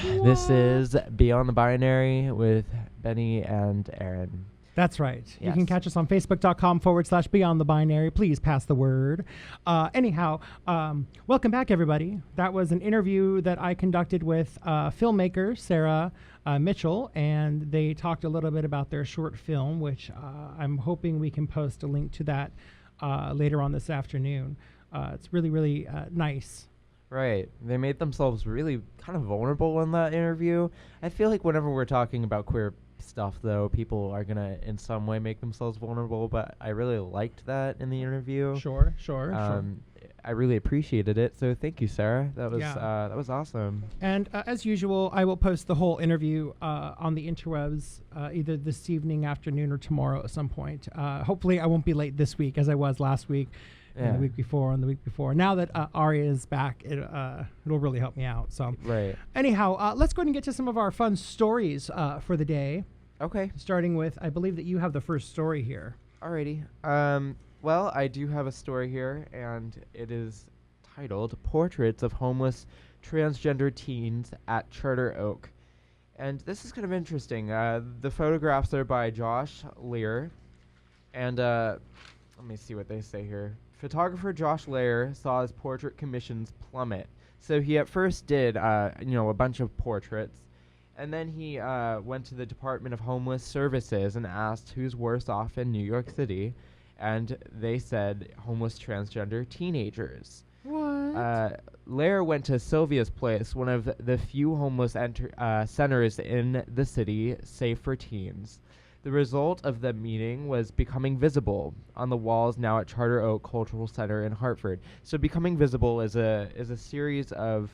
This is Beyond the Binary with Benny and Aaron. That's right. Yes. You can catch us on Facebook.com/Beyond the Binary. Please pass the word. Anyhow, welcome back, everybody. That was an interview that I conducted with filmmaker Sarah Mitchell, and they talked a little bit about their short film, which I'm hoping we can post a link to that later on this afternoon. It's really, really nice. Right. They made themselves really kind of vulnerable in that interview. I feel like whenever we're talking about queer stuff, though, people are going to in some way make themselves vulnerable, but I really liked that in the interview. Sure. I really appreciated it, so thank you, Sarah. That was awesome. And as usual, I will post the whole interview on the interwebs either this evening, afternoon, or tomorrow at some point. Hopefully, I won't be late this week as I was last week. And the week before and the week before. Now that Aria is back, it'll really help me out. So, right. Anyhow, let's go ahead and get to some of our fun stories for the day. Okay. Starting with, I believe that you have the first story here. Alrighty. Well, I do have a story here, and it is titled "Portraits of Homeless Transgender Teens at Charter Oak." And this is kind of interesting. The photographs are by Josh Lear, and let me see what they say here. Photographer Josh Lear saw his portrait commissions plummet. So he at first did, a bunch of portraits, and then he went to the Department of Homeless Services and asked who's worse off in New York City, and they said homeless transgender teenagers. What? Lear went to Sylvia's Place, one of the few homeless centers in the city safe for teens. The result of the meeting was Becoming Visible on the walls now at Charter Oak Cultural Center in Hartford. So Becoming Visible is a series of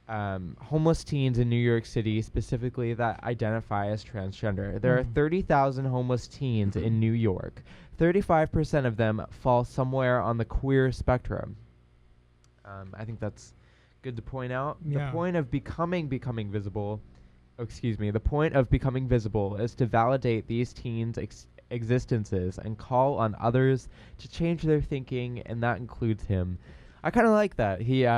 homeless teens in New York City, specifically that identify as transgender. There are 30,000 homeless teens in New York. 35% of them fall somewhere on the queer spectrum. I think that's good to point out. Yeah. The point of becoming visible is to validate these teens' existences and call on others to change their thinking, and that includes him. I kind of like that. He,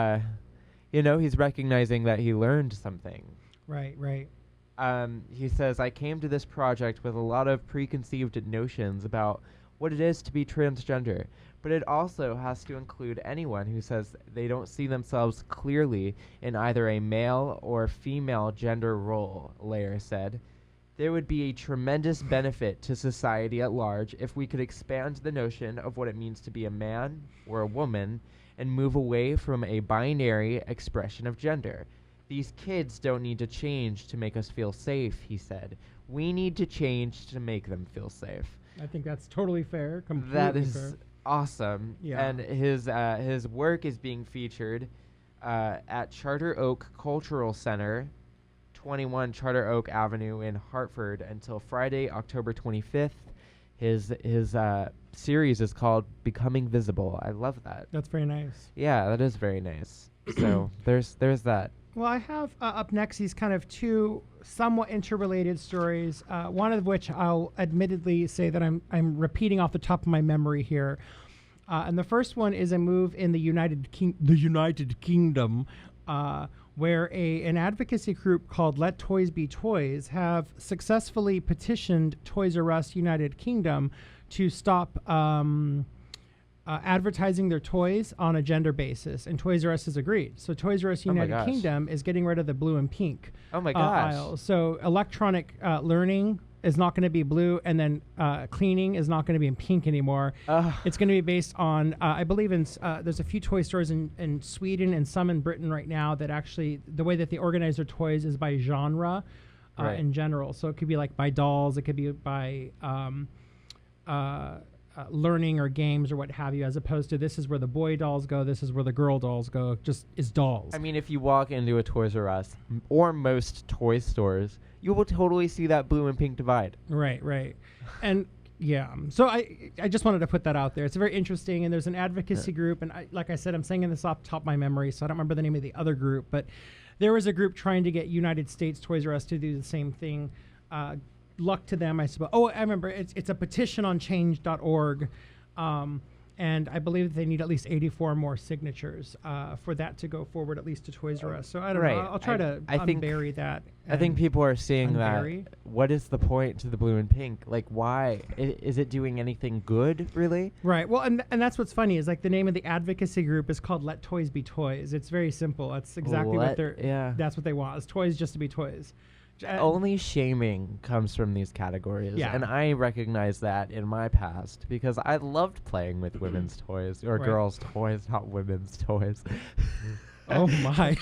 he's recognizing that he learned something. Right. He says, I came to this project with a lot of preconceived notions about what it is to be transgender, but it also has to include anyone who says they don't see themselves clearly in either a male or female gender role, Lear said. There would be a tremendous benefit to society at large if we could expand the notion of what it means to be a man or a woman and move away from a binary expression of gender. These kids don't need to change to make us feel safe, he said. We need to change to make them feel safe. I think that's totally fair. Completely That is fair. awesome. Yeah. And his work is being featured at Charter Oak Cultural Center, 21 Charter Oak Avenue in Hartford until Friday, October 25th. His series is called Becoming Visible. I love that. That's very nice. Yeah, that is very nice. So there's that. Well, I have up next these kind of two somewhat interrelated stories, one of which I'll admittedly say that I'm repeating off the top of my memory here. And the first one is a move in the United Kingdom, where an advocacy group called Let Toys Be Toys have successfully petitioned Toys R Us United Kingdom to stop advertising their toys on a gender basis, and Toys R Us has agreed. So Toys R Us United Kingdom is getting rid of the blue and pink aisle. So electronic learning is not going to be blue, and then cleaning is not going to be in pink anymore. It's going to be based on, I believe there's a few toy stores in Sweden and some in Britain right now that actually, the way that they organize their toys is by genre in general. So it could be like by dolls, it could be by learning or games or what have you, as opposed to this is where the boy dolls go, this is where the girl dolls go, just is dolls. I mean, if you walk into a Toys R Us or most toy stores, you will totally see that blue and pink divide. Right. And yeah, so I just wanted to put that out there. It's very interesting, and there's an advocacy group, and like I said, I'm saying this off the top of my memory, so I don't remember the name of the other group, but there was a group trying to get United States Toys R Us to do the same thing. Luck to them, I suppose. Oh, I remember. It's a petition on change.org. And I believe they need at least 84 more signatures for that to go forward, at least to Toys R Us. So I don't know. I'll try to unbury that. I think people are seeing that. What is the point to the blue and pink? Like, why? Is it doing anything good, really? Right. Well, and that's what's funny is like the name of the advocacy group is called Let Toys Be Toys. It's very simple. That's exactly what they're. Yeah. That's what they want. Is toys just to be toys. Only shaming comes from these categories, and I recognize that in my past because I loved playing with women's toys or girls' toys, not women's toys. Oh my!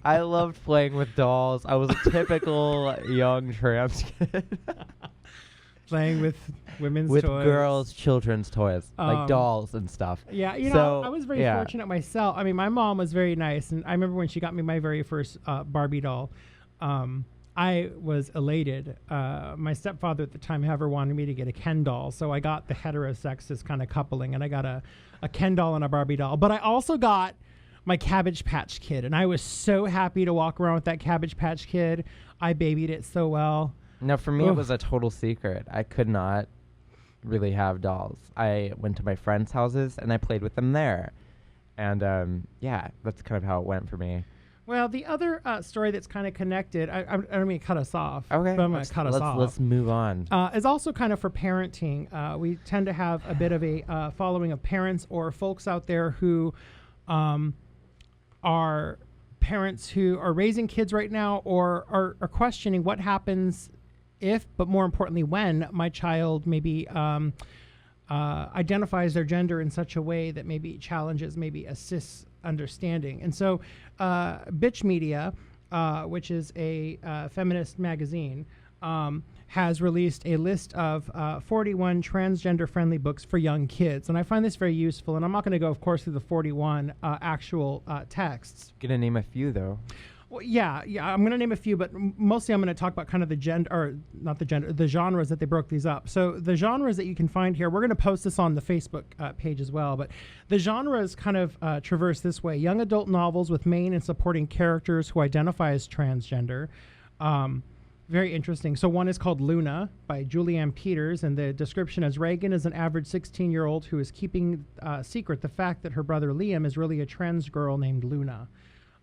I loved playing with dolls. I was a typical young trans kid. Playing with women's toys. With girls' children's toys, like dolls and stuff. Yeah, you know, I was very fortunate myself. I mean, my mom was very nice, and I remember when she got me my very first Barbie doll, I was elated. My stepfather at the time, however, wanted me to get a Ken doll, so I got the heterosexist kind of coupling, and I got a Ken doll and a Barbie doll. But I also got my Cabbage Patch Kid, and I was so happy to walk around with that Cabbage Patch Kid. I babied it so well. Now, for me, it was a total secret. I could not really have dolls. I went to my friends' houses, and I played with them there. And, that's kind of how it went for me. Well, the other story that's kind of connected, I don't mean to cut us off, okay, but I'm going to cut us off. Let's move on. Is also kind of for parenting. We tend to have a bit of a following of parents or folks out there who are parents who are raising kids right now or are questioning what happens if, but more importantly, when my child maybe identifies their gender in such a way that maybe challenges, maybe assists understanding. And so Bitch Media, which is a feminist magazine, has released a list of 41 transgender-friendly books for young kids. And I find this very useful. And I'm not going to go, of course, through the 41 actual texts. Going to name a few, though. Well, yeah, I'm going to name a few, but mostly I'm going to talk about kind of the genres that they broke these up. So the genres that you can find here, we're going to post this on the Facebook page as well, but the genres kind of traverse this way. Young adult novels with main and supporting characters who identify as transgender. Very interesting. So one is called Luna by Julianne Peters, and the description is Reagan is an average 16-year-old who is keeping secret the fact that her brother Liam is really a trans girl named Luna.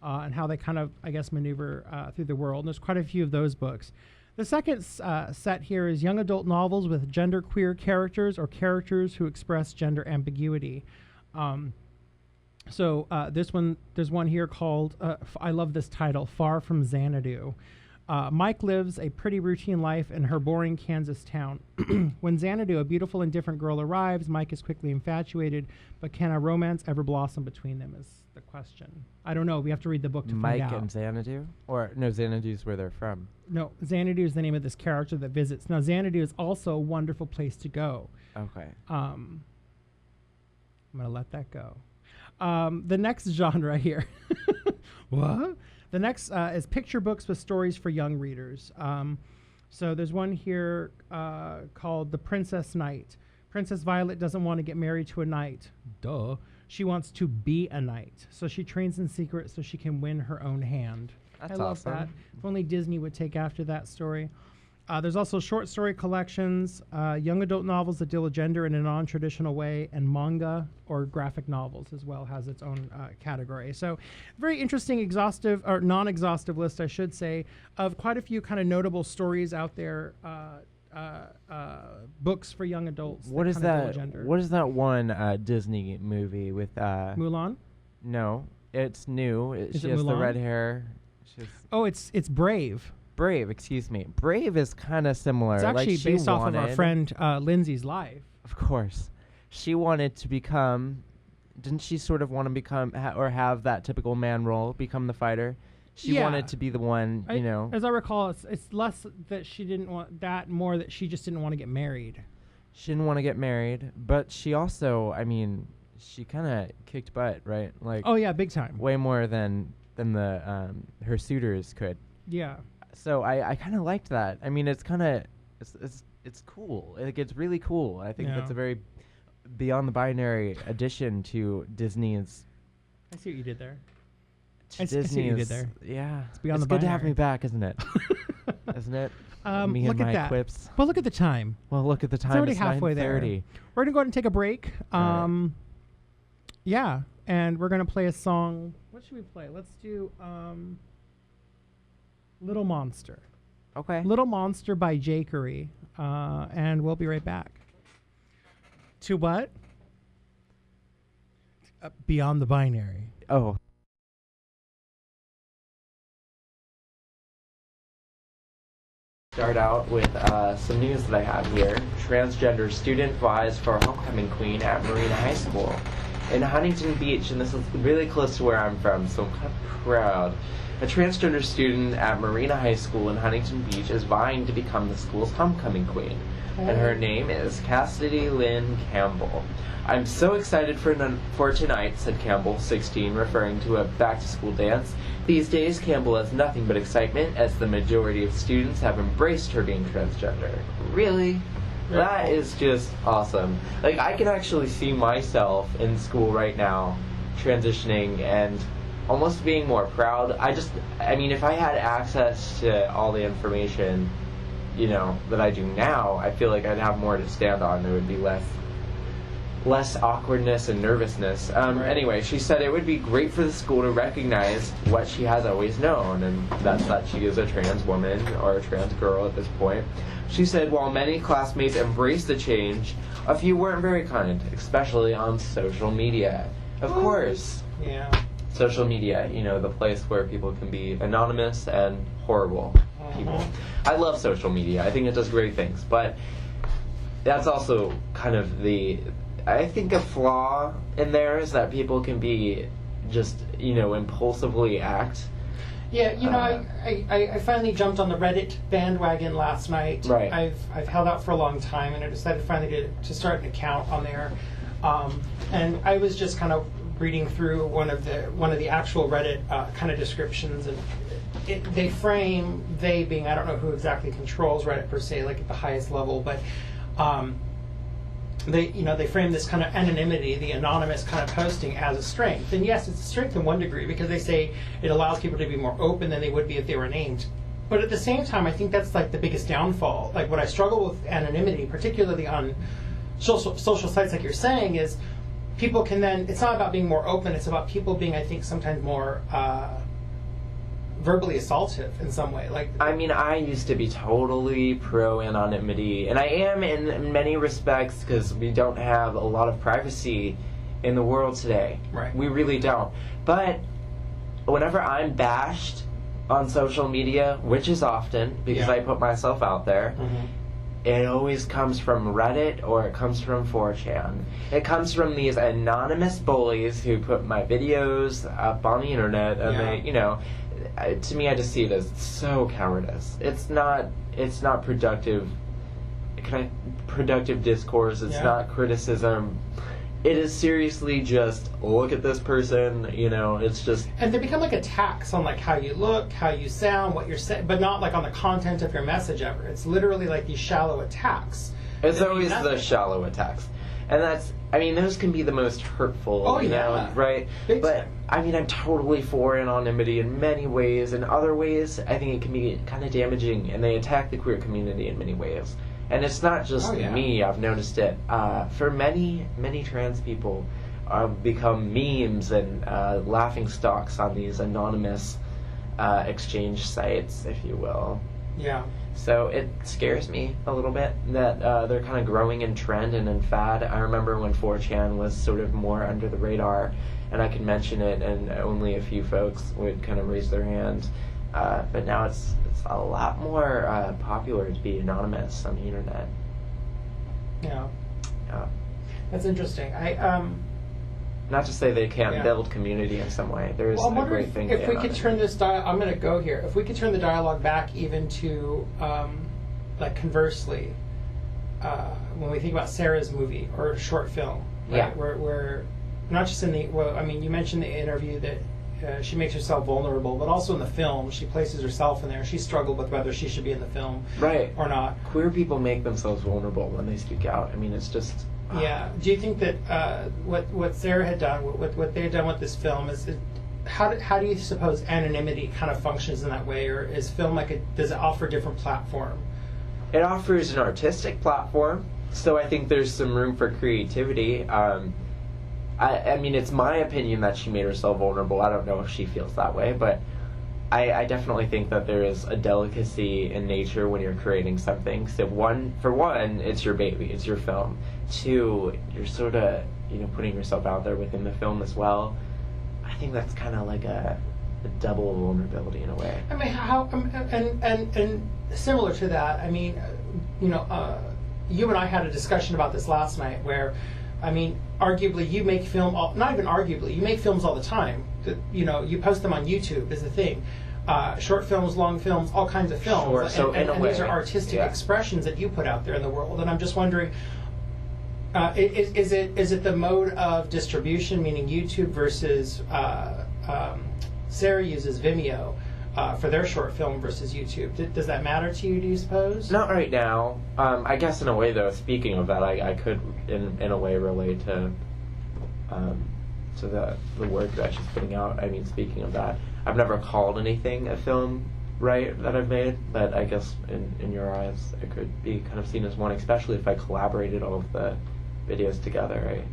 And how they kind of, I guess, maneuver through the world. And there's quite a few of those books. The second set here is young adult novels with genderqueer characters or characters who express gender ambiguity. There's one here called, I love this title, Far from Xanadu. Mike lives a pretty routine life in her boring Kansas town. When Xanadu, a beautiful and different girl, arrives, Mike is quickly infatuated, but can a romance ever blossom between them is the question. I don't know. We have to read the book to find out. Mike and Xanadu? Or, no, Xanadu's where they're from. No, Xanadu is the name of this character that visits. Now, Xanadu is also a wonderful place to go. Okay. I'm going to let that go. The next genre here. What? The next is picture books with stories for young readers. So there's one here called The Princess Knight. Princess Violet doesn't want to get married to a knight. Duh. She wants to be a knight. So she trains in secret so she can win her own hand. That's I love awesome. that. If only Disney would take after that story. There's also short story collections, young adult novels that deal with gender in a non-traditional way, and manga or graphic novels as well has its own category. So very interesting exhaustive or non-exhaustive list, I should say, of quite a few kind of notable stories out there, books for young adults. What is that? What is that one Disney movie with Mulan? No, it's new. She has the red hair. It's Brave. Brave, excuse me. Brave is kind of similar. It's actually based off of our friend Lindsay's life. Of course. She wanted to become, didn't she sort of want to become, or have that typical man role, become the fighter? She wanted to be the one, you know. As I recall, it's less that she didn't want that, more that she just didn't want to get married. She didn't want to get married, but she also, I mean, she kind of kicked butt, right? Like, oh yeah, big time. Way more than the her suitors could. Yeah. So I kind of liked that. I mean, it's kind of it's cool. Like, it's really cool. I think that's a very beyond the binary addition to Disney's. I see what you did there. I see what you did there. Yeah, it's beyond the binary. It's good to have me back, isn't it? Isn't it? Look at that. Quips. Well, look at the time. Well, look at the time. It's already halfway there. We're going to go ahead and take a break. Yeah, and we're going to play a song. What should we play? Let's do Little Monster. Okay. Little Monster by Jakery. And we'll be right back. To what? Beyond the Binary. Oh. Start out with some news that I have here. Transgender student vies for homecoming queen at Marina High School in Huntington Beach, and this is really close to where I'm from, so I'm kind of proud. A transgender student at Marina High School in Huntington Beach is vying to become the school's homecoming queen, and her name is Cassidy Lynn Campbell. I'm so excited for tonight, said Campbell, 16, referring to a back-to-school dance. These days, Campbell has nothing but excitement, as the majority of students have embraced her being transgender. Really? That is just awesome. Like, I can actually see myself in school right now, transitioning and almost being more proud. I mean, if I had access to all the information, you know, that I do now, I feel like I'd have more to stand on. There would be less awkwardness and nervousness. Anyway, she said it would be great for the school to recognize what she has always known, and that's that she is a trans woman or a trans girl at this point. She said while many classmates embraced the change, a few weren't very kind, especially on social media. Of course. Yeah. Social media, you know, the place where people can be anonymous and horrible people. I love social media. I think it does great things, but that's also kind of I think a flaw in there is that people can be just, you know, impulsively act. Yeah, you know, I finally jumped on the Reddit bandwagon last night. Right. I've held out for a long time, and I decided finally to start an account on there. And I was just kind of reading through one of the actual Reddit kind of descriptions, and they being, I don't know who exactly controls Reddit per se, like at the highest level, but they frame this kind of anonymity, the anonymous kind of posting, as a strength. And yes, it's a strength in one degree, because they say it allows people to be more open than they would be if they were named. But at the same time, I think that's like the biggest downfall. Like, what I struggle with anonymity, particularly on social sites like you're saying, is people can then, it's not about being more open, it's about people being, I think, sometimes more verbally assaultive in some way. Like, I mean, I used to be totally pro anonymity, and I am in many respects, because we don't have a lot of privacy in the world today. Right. We really don't. But whenever I'm bashed on social media, which is often, because I put myself out there, it always comes from Reddit or it comes from 4chan. It comes from these anonymous bullies who put my videos up on the internet, and they, you know, to me, I just see it as so cowardice. It's not productive. Productive discourse. It's not criticism. It is seriously just, look at this person, you know, it's just... And they become like attacks on like how you look, how you sound, what you're saying, but not like on the content of your message ever. It's literally like these shallow attacks. It's always the shallow attacks. And that's, I mean, those can be the most hurtful, you know, right? Big time. I mean, I'm totally for anonymity in many ways. In other ways, I think it can be kind of damaging, and they attack the queer community in many ways. And it's not just me, I've noticed it. For many, many trans people become memes and laughing stocks on these anonymous exchange sites, if you will. Yeah. So it scares me a little bit that they're kind of growing in trend and in fad. I remember when 4chan was sort of more under the radar, and I could mention it, and only a few folks would kind of raise their hand. But now it's a lot more popular to be anonymous on the internet. Yeah. Yeah. That's interesting. Not to say they can't build community in some way. There is a great thing. If we could turn this I'm going to go here. If we could turn the dialogue back even to, like, conversely, when we think about Sarah's movie or short film, right? Where not just in the, well, I mean, you mentioned the interview that she makes herself vulnerable, but also in the film, she places herself in there. She struggled with whether she should be in the film or not. Queer people make themselves vulnerable when they speak out. I mean, it's just... Yeah. Do you think that what Sarah had done, what they had done with this film, how do you suppose anonymity kind of functions in that way, or is film does it offer a different platform it offers an artistic platform, so I think there's some room for creativity. I mean, it's my opinion that she made herself vulnerable. I don't know if she feels that way, but I definitely think that there is a delicacy in nature when you're creating something. So for one, it's your baby, it's your film. Two, you're sort of, putting yourself out there within the film as well. I think that's kind of like a double vulnerability in a way. I mean, how and similar to that, I mean, you and I had a discussion about this last night where, I mean, arguably you make film, not even arguably, you make films all the time. You post them on YouTube is the thing. Short films, long films, all kinds of films. Sure. So and way, these are artistic expressions that you put out there in the world. And I'm just wondering, is it the mode of distribution, meaning YouTube versus Sarah uses Vimeo for their short film versus YouTube. Does that matter to you, do you suppose? Not right now. I guess in a way, though, speaking of that, I could in a way relate to the work that she's putting out. I mean, speaking of that, I've never called anything a film, right, that I've made, but I guess in your eyes it could be kind of seen as one, especially if I collaborated all of the videos together, right?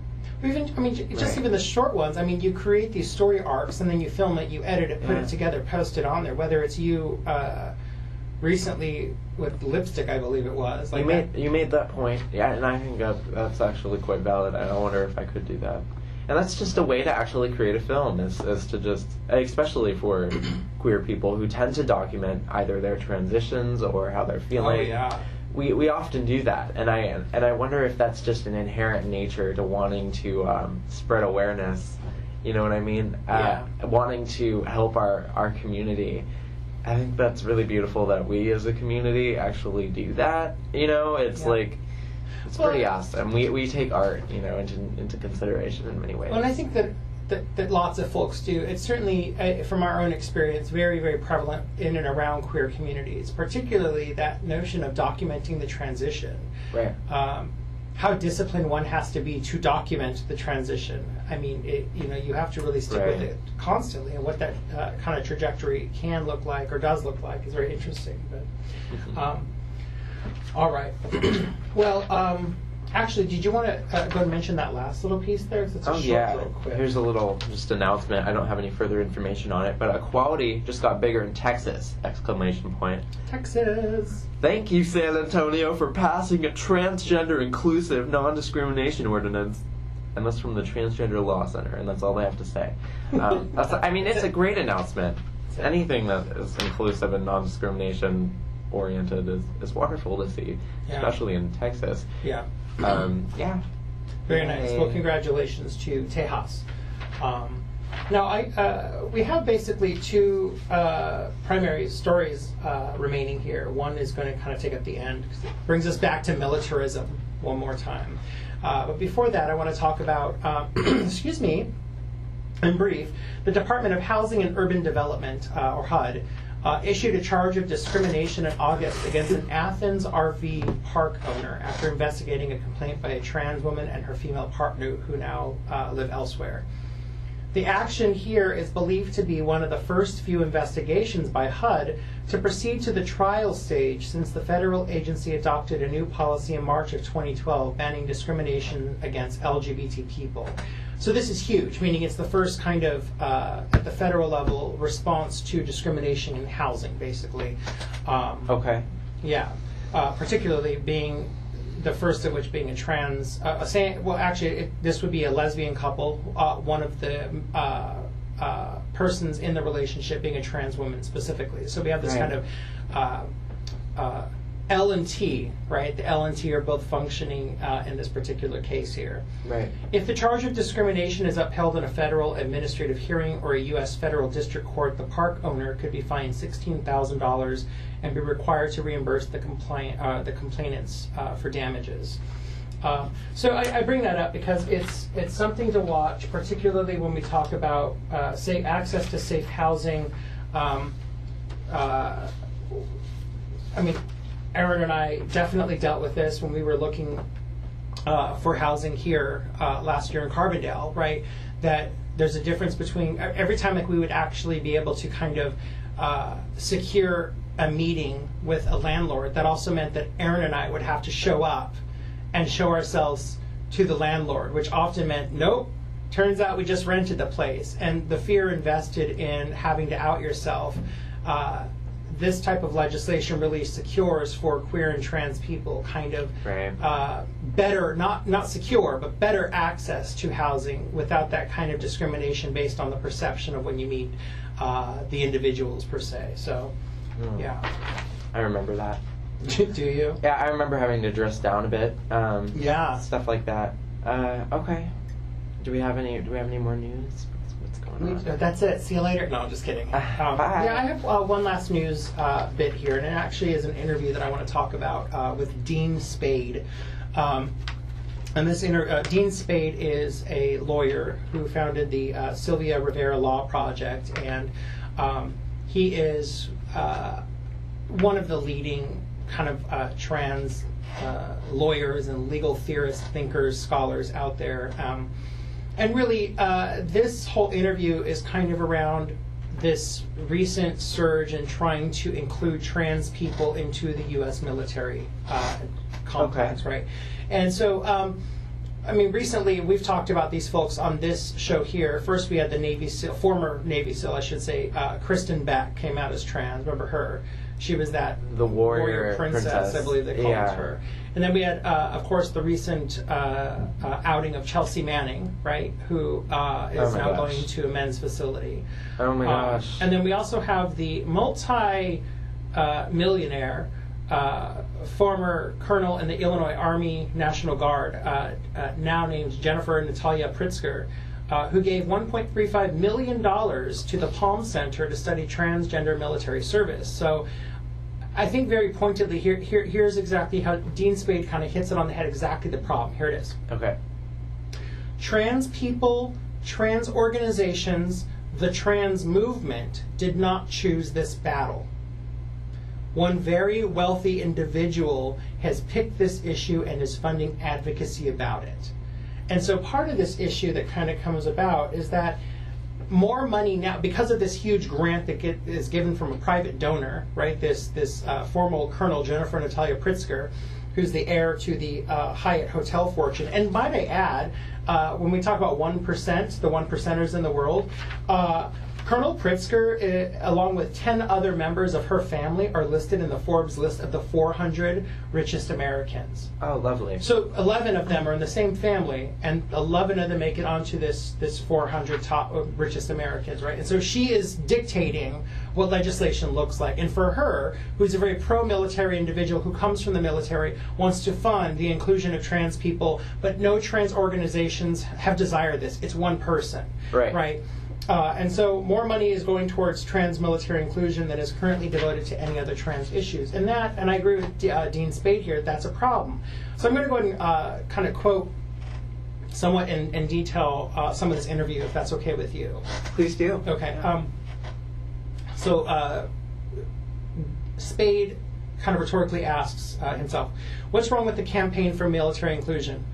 Even the short ones. I mean, you create these story arcs and then you film it, you edit it, put it together, post it on there. Whether it's you recently with lipstick, I believe it was. Like you made that point, yeah, and I think that's actually quite valid. I wonder if I could do that. And that's just a way to actually create a film, is to just, especially for queer people who tend to document either their transitions or how they're feeling. Oh, yeah. We often do that, and I wonder if that's just an inherent nature to wanting to spread awareness. You know what I mean? Wanting to help our community. I think that's really beautiful that we as a community actually do that. It's like, it's pretty awesome. We take art, into consideration in many ways. Well, and I think that lots of folks do. It's certainly, from our own experience, very, very prevalent in and around queer communities, particularly that notion of documenting the transition. Right. How disciplined one has to be to document the transition. I mean, you have to really stick with it constantly, and what that kind of trajectory can look like or does look like is very interesting. But all right. Well, actually, did you want to go and mention that last little piece there? It's real quick. Here's a little just announcement. I don't have any further information on it, but Equality just got bigger in Texas! ! Texas! Thank you, San Antonio, for passing a transgender inclusive non-discrimination ordinance. And that's from the Transgender Law Center, and that's all they have to say. It's a great announcement. Anything that is inclusive and non-discrimination oriented is wonderful to see, especially in Texas. Yeah. Very nice. Well, congratulations to Tejas. Now, we have basically two primary stories remaining here. One is going to kind of take up the end, because it brings us back to militarism one more time. But before that, I want to talk about, excuse me, in brief, the Department of Housing and Urban Development, or HUD, issued a charge of discrimination in August against an Athens RV park owner after investigating a complaint by a trans woman and her female partner who now live elsewhere. The action here is believed to be one of the first few investigations by HUD to proceed to the trial stage since the federal agency adopted a new policy in March of 2012 banning discrimination against LGBT people. So this is huge, meaning it's the first kind of, at the federal level, response to discrimination in housing, basically. Okay. Yeah, particularly being the first of which being a trans, this would be a lesbian couple, one of the persons in the relationship being a trans woman specifically. So we have this kind of L and T, right? The L and T are both functioning in this particular case here. Right. If the charge of discrimination is upheld in a federal administrative hearing or a U.S. federal district court, the park owner could be fined $16,000 and be required to reimburse the complainants for damages. So I bring that up because it's something to watch, particularly when we talk about access to safe housing. Aaron and I definitely dealt with this when we were looking for housing here last year in Carbondale, right? That there's a difference between every time we would actually be able to kind of secure a meeting with a landlord, that also meant that Aaron and I would have to show up and show ourselves to the landlord, which often meant, nope, turns out we just rented the place. And the fear invested in having to out yourself, this type of legislation really secures for queer and trans people kind of better, not secure, but better access to housing without that kind of discrimination based on the perception of when you meet the individuals per se. So, yeah. I remember that. Do you? Yeah, I remember having to dress down a bit. Yeah. Stuff like that. Okay. Do we have any more news? What's going on? That's it. See you later. No, I'm just kidding. Bye. Yeah, I have one last news bit here, and it actually is an interview that I want to talk about with Dean Spade. And this Dean Spade is a lawyer who founded the Sylvia Rivera Law Project, and he is one of the leading kind of trans lawyers and legal theorists, thinkers, scholars out there. And really, this whole interview is kind of around this recent surge in trying to include trans people into the U.S. military complex, right? And so, I mean, recently we've talked about these folks on this show here. First, we had the Navy SEAL, former Navy SEAL, I should say, Kristen Beck came out as trans. Remember her? She was the warrior princess, I believe they called her. And then we had, of course, the recent outing of Chelsea Manning, right, who is now going to a men's facility. Oh my gosh. And then we also have the multi-millionaire former colonel in the Illinois Army National Guard, now named Jennifer Natalia Pritzker, who gave $1.35 million to the Palm Center to study transgender military service. So I think very pointedly, here's exactly how Dean Spade kind of hits it on the head, exactly the problem. Here it is. Okay. Trans people, trans organizations, the trans movement did not choose this battle. One very wealthy individual has picked this issue and is funding advocacy about it. And so part of this issue that kind of comes about is that more money now, because of this huge grant that is given from a private donor, right? This former Colonel Jennifer Natalia Pritzker, who's the heir to the Hyatt hotel fortune. And might I add, when we talk about 1%, the 1%ers in the world, Colonel Pritzker, along with 10 other members of her family, are listed in the Forbes list of the 400 richest Americans. Oh, lovely. So 11 of them are in the same family, and 11 of them make it onto this 400 top richest Americans, right? And so she is dictating what legislation looks like. And for her, who's a very pro-military individual who comes from the military, wants to fund the inclusion of trans people, but no trans organizations have desired this. It's one person, right? And so more money is going towards trans military inclusion than is currently devoted to any other trans issues. And I agree with Dean Spade here, that's a problem. So I'm going to go ahead and kind of quote somewhat in detail some of this interview, if that's okay with you. Please do. Okay. So Spade kind of rhetorically asks himself, what's wrong with the campaign for military inclusion?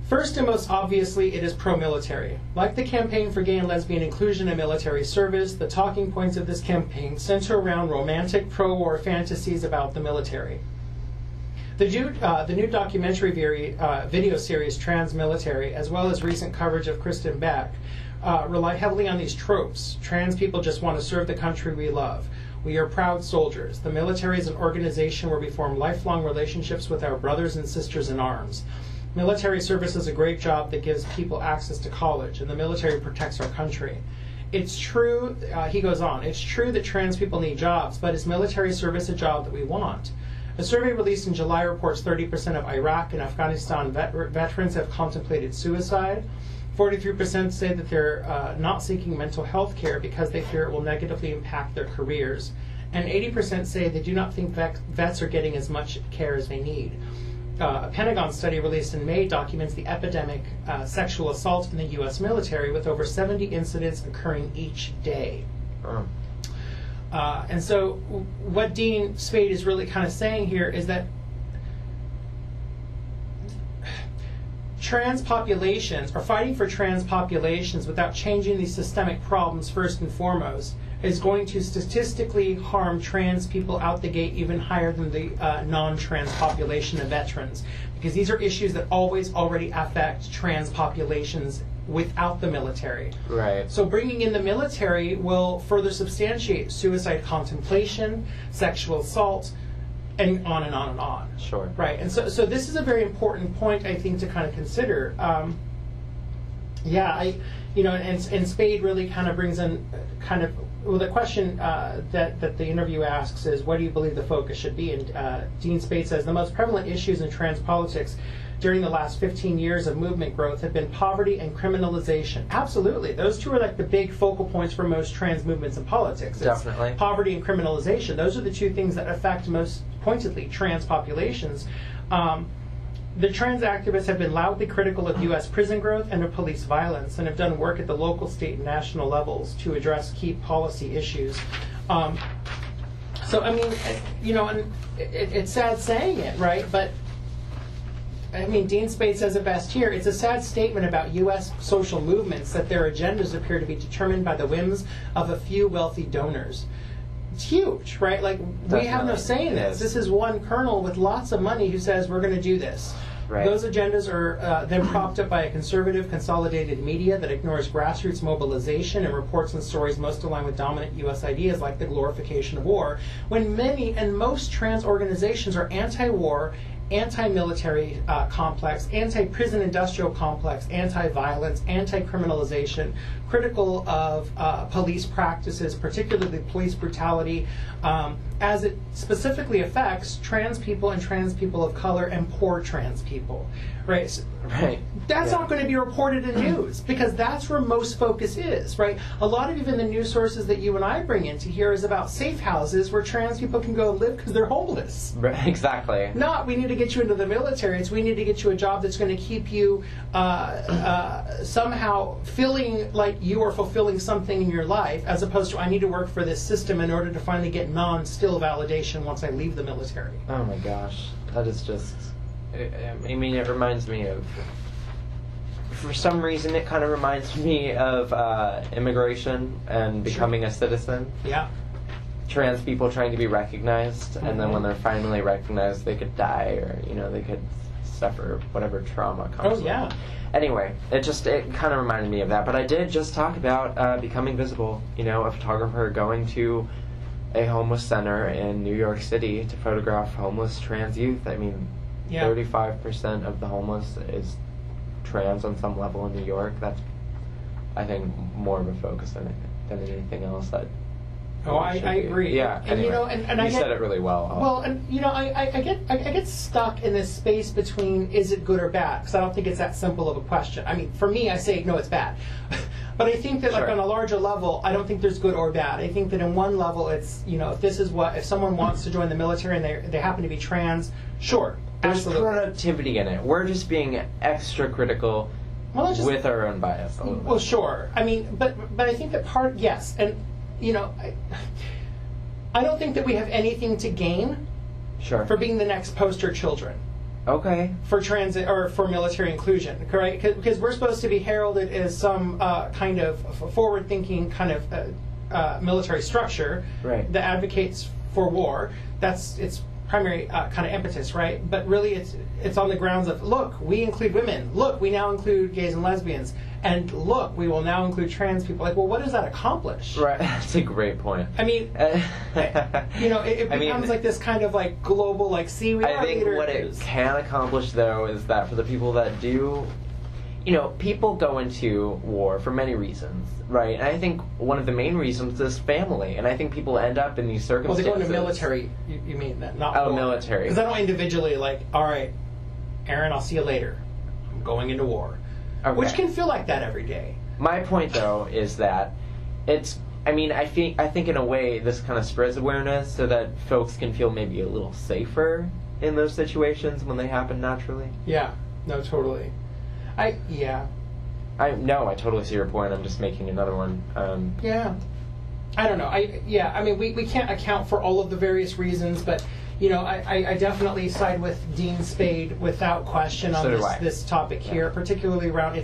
First and most obviously, it is pro-military. Like the campaign for gay and lesbian inclusion in military service, the talking points of this campaign center around romantic pro-war fantasies about the military. The new documentary video series Trans Military, as well as recent coverage of Kristen Beck, rely heavily on these tropes. Trans people just want to serve the country we love. We are proud soldiers. The military is an organization where we form lifelong relationships with our brothers and sisters in arms. Military service is a great job that gives people access to college, and the military protects our country. It's true, he goes on, it's true that trans people need jobs, but is military service a job that we want? A survey released in July reports 30% of Iraq and Afghanistan veterans have contemplated suicide. 43% say that they're not seeking mental health care because they fear it will negatively impact their careers. And 80% say they do not think vets are getting as much care as they need. A Pentagon study released in May documents the epidemic sexual assault in the U.S. military, with over 70 incidents occurring each day. And so what Dean Spade is really kind of saying here is that trans populations are fighting for trans populations without changing these systemic problems first and foremost. is going to statistically harm trans people out the gate even higher than the non-trans population of veterans, because these are issues that already affect trans populations without the military. Right. So bringing in the military will further substantiate suicide contemplation, sexual assault, and on and on and on. Sure. Right. And so this is a very important point, I think, to kind of consider. And Spade really kind of brings in the question that the interview asks is, what do you believe the focus should be? And Dean Spade says, the most prevalent issues in trans politics during the last 15 years of movement growth have been poverty and criminalization. Absolutely. Those two are like the big focal points for most trans movements in politics. Definitely. Poverty and criminalization. Those are the two things that affect most pointedly trans populations. The trans activists have been loudly critical of U.S. prison growth and of police violence, and have done work at the local, state, and national levels to address key policy issues. And it's sad saying it, right? But I mean, Dean Spade says it best here. It's a sad statement about U.S. social movements that their agendas appear to be determined by the whims of a few wealthy donors. It's huge, right? Like, Definitely. We have no say in this. This is one colonel with lots of money who says we're going to do this. Right. Those agendas are then propped up by a conservative, consolidated media that ignores grassroots mobilization and reports on stories most aligned with dominant U.S. ideas like the glorification of war, when many and most trans organizations are anti-war, anti-military complex, anti-prison industrial complex, anti-violence, anti-criminalization, critical of police practices, particularly police brutality, as it specifically affects trans people and trans people of color and poor trans people. Right? Right. That's not going to be reported in news, because that's where most focus is, right? A lot of even the news sources that you and I bring into here is about safe houses where trans people can go live because they're homeless. Right, exactly. Not, we need to get you into the military. It's, we need to get you a job that's going to keep you somehow feeling like you are fulfilling something in your life, as opposed to, I need to work for this system in order to finally get non-still validation once I leave the military. Oh my gosh. That is just... I mean, it reminds me of... For some reason, it kind of reminds me of immigration and becoming a citizen. Yeah. Trans people trying to be recognized, and then when they're finally recognized, they could die, or, they could suffer whatever trauma comes. Oh, yeah. Anyway, it kind of reminded me of that. But I did just talk about becoming visible. A photographer going to a homeless center in New York City to photograph homeless trans youth. I mean... Yeah. 35% of the homeless is trans on some level in New York. That's, I think, more of a focus than anything else. I agree. Yeah. And anyway, and you said it really well. Well, and I get stuck in this space between is it good or bad, because I don't think it's that simple of a question. I mean, for me, I say no, it's bad. But I think that like on a larger level, I don't think there's good or bad. I think that in one level, it's if someone wants to join the military and they happen to be trans, sure. There's Absolutely. productivity in it. We're just being extra critical with our own bias. Well, sure. I mean, but I think that yes, and I don't think that we have anything to gain for being the next poster children. Okay. For transit or for military inclusion, correct? Because we're supposed to be heralded as some kind of forward-thinking kind of military structure that advocates for war. That's its primary kind of impetus, right? But really, it's on the grounds of, look, we include women. Look, we now include gays and lesbians. And look, we will now include trans people. Like, well, what does that accomplish? Right. That's a great point. I mean, it becomes like this kind of like global, like, see, we are I think what it can accomplish, though, is that for the people that do, people go into war for many reasons, right? And I think one of the main reasons is family. And I think people end up in these circumstances. Well, they go into military, you mean that, not war. Oh, military. Because I don't individually, like, all right, Aaron, I'll see you later. I'm going into war. Okay. Which can feel like that every day. My point, though, is that I think in a way this kind of spreads awareness so that folks can feel maybe a little safer in those situations when they happen naturally. Yeah. No, totally. I totally see your point. I'm just making another one. Yeah. I don't know. We can't account for all of the various reasons, but I definitely side with Dean Spade without question on this topic here, particularly around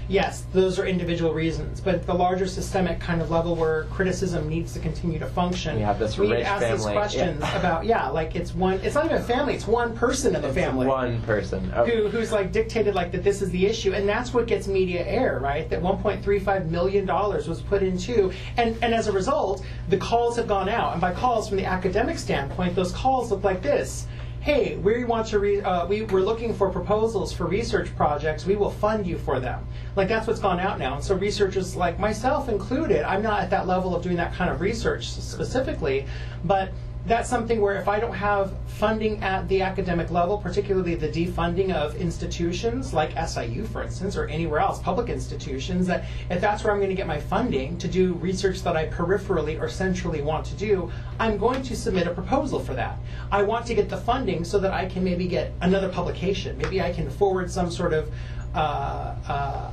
yes, those are individual reasons, but the larger systemic kind of level where criticism needs to continue to function, we have this we rich need to ask family. these questions about, like it's not even a family, it's one person in the family. One person. Who's like dictated like that this is the issue, and that's what gets media air, right? That $1.35 million was put into, and as a result, the calls have gone out, and by calls from the academic standpoint, those calls look like this. Hey, we want to we're looking for proposals for research projects. We will fund you for them. Like, that's what's gone out now. And so researchers like myself included, I'm not at that level of doing that kind of research specifically, but that's something where if I don't have funding at the academic level, particularly the defunding of institutions like SIU, for instance, or anywhere else, public institutions, that if that's where I'm going to get my funding to do research that I peripherally or centrally want to do, I'm going to submit a proposal for that. I want to get the funding so that I can maybe get another publication. Maybe I can forward some sort of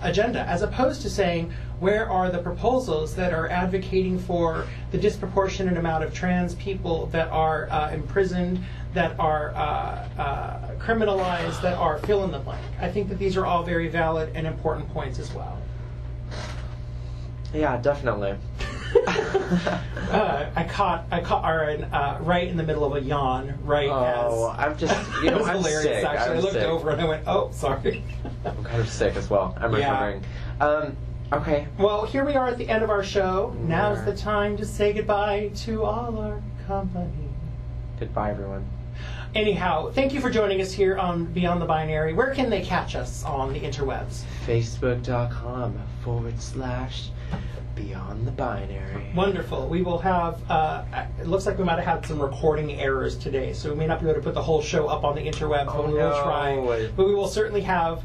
agenda, as opposed to saying, where are the proposals that are advocating for the disproportionate amount of trans people that are imprisoned, that are criminalized, that are fill in the blank. I think that these are all very valid and important points as well. Yeah, definitely. I caught Aaron right in the middle of a yawn. I'm just, it was I'm hilarious. sick. Actually, I looked over and I went, "Oh, sorry." I'm kind of sick as well. I'm recovering. Okay. Well, here we are at the end of our show. Now's the time to say goodbye to all our company. Goodbye, everyone. Anyhow, thank you for joining us here on Beyond the Binary. Where can they catch us on the interwebs? Facebook.com/Beyond the Binary. Wonderful. We will have, it looks like we might have had some recording errors today, so we may not be able to put the whole show up on the interwebs, but we will try. But we will certainly have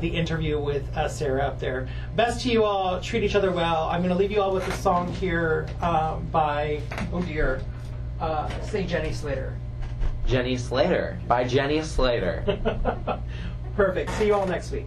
the interview with Sarah up there. Best to you all. Treat each other well. I'm going to leave you all with a song here by, say Jenny Slater. Jenny Slater. By Jenny Slater. Perfect. See you all next week.